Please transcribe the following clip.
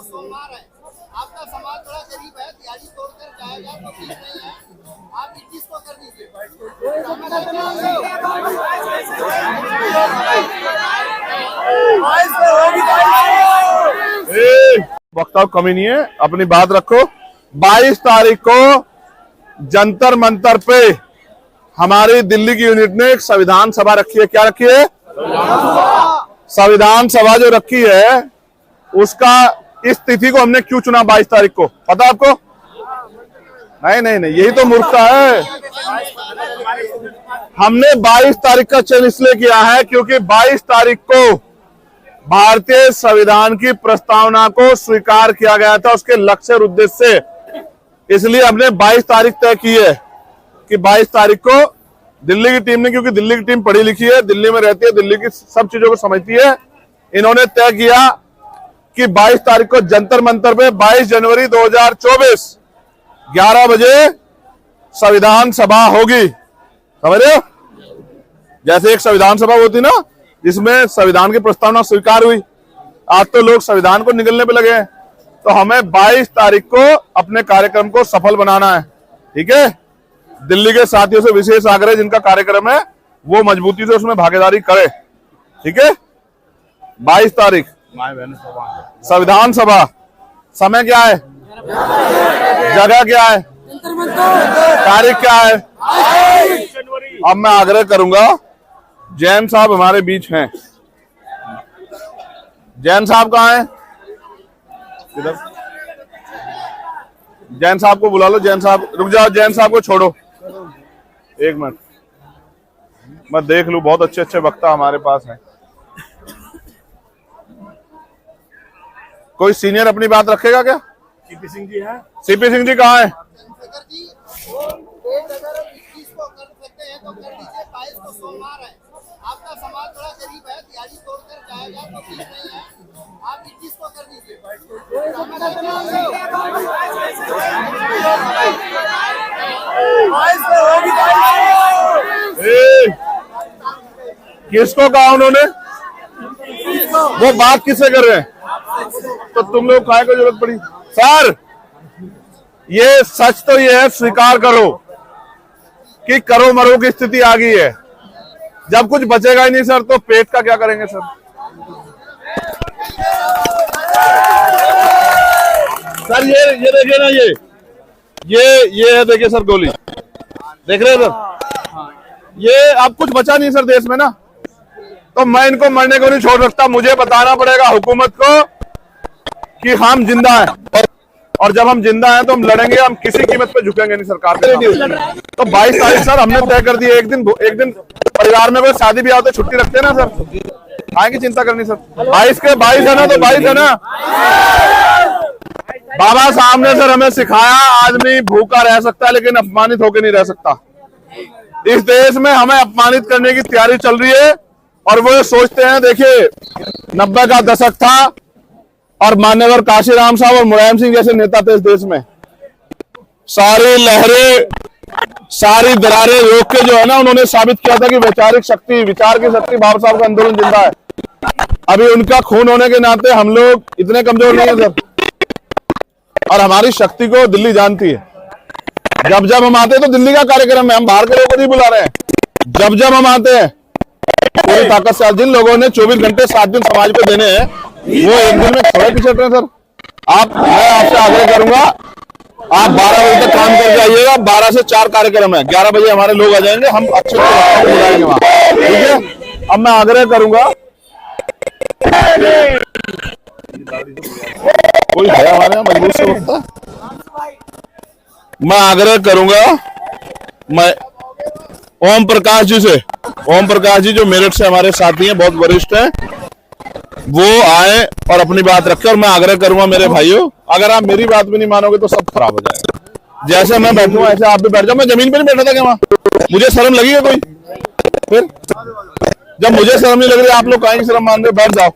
सोमवार है, आपका समाज बड़ा गरीब है, दिहाड़ी तोड़कर जाएगा तो ठीक नहीं है। आप 21 को कर दीजिए। वक्ता कमी नहीं है, अपनी बात रखो। 22 तारीख को जंतर मंतर पे हमारी दिल्ली की यूनिट ने एक संविधान सभा रखी है। क्या रखी है? संविधान सभा जो रखी है उसका इस तिथि को हमने क्यों चुना 22 तारीख को, पता आपको? नहीं, यही तो मूर्खता है। हमने 22 तारीख का चयन इसलिए किया है क्योंकि 22 तारीख को भारतीय संविधान की प्रस्तावना को स्वीकार किया गया था, उसके लक्ष्य और उद्देश्य से। इसलिए हमने 22 तारीख तय की है कि 22 तारीख को दिल्ली की टीम ने, क्योंकि दिल्ली की टीम पढ़ी लिखी है, दिल्ली में रहती है, दिल्ली की सब चीजों को समझती है, इन्होंने तय किया कि 22 तारीख को जंतर मंतर पे 22 जनवरी 2024 11 बजे संविधान सभा होगी। समझ रहे हो? जैसे एक संविधान सभा होती ना जिसमें संविधान की प्रस्तावना स्वीकार हुई, आज तो लोग संविधान को निगलने पे लगे हैं। तो हमें 22 तारीख को अपने कार्यक्रम को सफल बनाना है। ठीक है? दिल्ली के साथियों से विशेष आग्रह, जिनका कार्यक्रम है वो मजबूती से उसमें भागीदारी करे। ठीक है? 22 तारीख संविधान सभा। समय क्या है? जगह क्या है? तारीख क्या है? अब मैं आग्रह करूंगा, जैन साहब हमारे बीच हैं। जैन साहब कहाँ हैं? इधर। जैन साहब को बुला लो। जैन साहब रुक जाओ, जैन साहब को छोड़ो एक मिनट, मैं देख लूं। बहुत अच्छे अच्छे वक्ता हमारे पास हैं। कोई सीनियर अपनी बात रखेगा क्या? सीपी सिंह जी है। सीपी सिंह जी कहाँ है? सोमवार है, आपका समाज बड़ा गरीब है, दिहाड़ी तोड़कर जाएगा तो ठीक नहीं है। आप 21 को कर दीजिए। किसको कहा उन्होंने? वो बात किससे कर रहे हैं? तो तुम लोग काय को जरूरत पड़ी? सर, ये सच तो ये है, स्वीकार करो कि करो मरो की स्थिति आ गई है। जब कुछ बचेगा ही नहीं सर, तो पेट का क्या करेंगे सर? सर ये देखिए ना, ये है, देखिए सर, गोली देख रहे हैं सर? ये अब कुछ बचा नहीं सर देश में ना, तो मैं इनको मरने को नहीं छोड़ सकता। मुझे बताना पड़ेगा हुकूमत को कि हम जिंदा हैं, और जब हम जिंदा हैं तो हम लड़ेंगे, हम किसी कीमत पे झुकेंगे नहीं सरकार के लिए। तो 22 तारीख सर हमने तय कर दी है। एक दिन परिवार में कोई शादी ब्याह हो तो छुट्टी रखते हैं ना सर, आएंगे, चिंता करनी सर। 22 के 22 है ना, तो 22 है ना। बाबा साहब ने सर हमें सिखाया, आदमी भूखा रह सकता है लेकिन अपमानित होकर नहीं रह सकता। इस देश में हमें अपमानित करने की तैयारी चल रही है, और वो ये सोचते हैं, देखिए 90 का दशक था और मान्यवर काशीराम साहब और मुलायम सिंह जैसे नेता थे इस देश में। सारी लहरें, सारी दरारें रोक के जो है ना, उन्होंने साबित किया था कि वैचारिक शक्ति, विचार की शक्ति, बाबा साहब का आंदोलन जिंदा है। अभी उनका खून होने के नाते हम लोग इतने कमजोर नहीं है सर, और हमारी शक्ति को दिल्ली जानती है। जब हम आते हैं तो दिल्ली का कार्यक्रम है, हम बाहर के लोगों को नहीं बुला रहे हैं। जब हम आते हैं पूरी ताकत से। जिन लोगों ने 24 घंटे 7 दिन समाज पे देने हैं, वो एक दिन में थोड़े पीछे हट रहे हैं सर। मैं आपसे आग्रह करूंगा, आप 12 बजे तक काम कर जाइएगा। 12 से 4 कार्यक्रम है, 11 बजे हमारे लोग आ जाएंगे, हम अच्छे से बुलाएंगे वहां। ठीक है? अब मैं आग्रह करूंगा, कोई है हमारे यहाँ मजबूत से वक्ता? मैं आग्रह करूंगा, मैं ओम प्रकाश जी से, ओम प्रकाश जी जो मेरठ से हमारे साथी हैं, बहुत वरिष्ठ हैं, वो आए और अपनी बात रखें। और मैं आग्रह करूंगा मेरे भाइयों, अगर आप मेरी बात भी नहीं मानोगे तो सब खराब हो जाएगा। जैसे मैं बैठूंगा ऐसे आप भी बैठ जाओ। मैं जमीन पे नहीं बैठा था क्या वहां? मुझे शर्म लगी है कोई? फिर जब मुझे शर्म नहीं लग रही, आप लोग काहे की शर्म मान रहे? बैठ जाओ।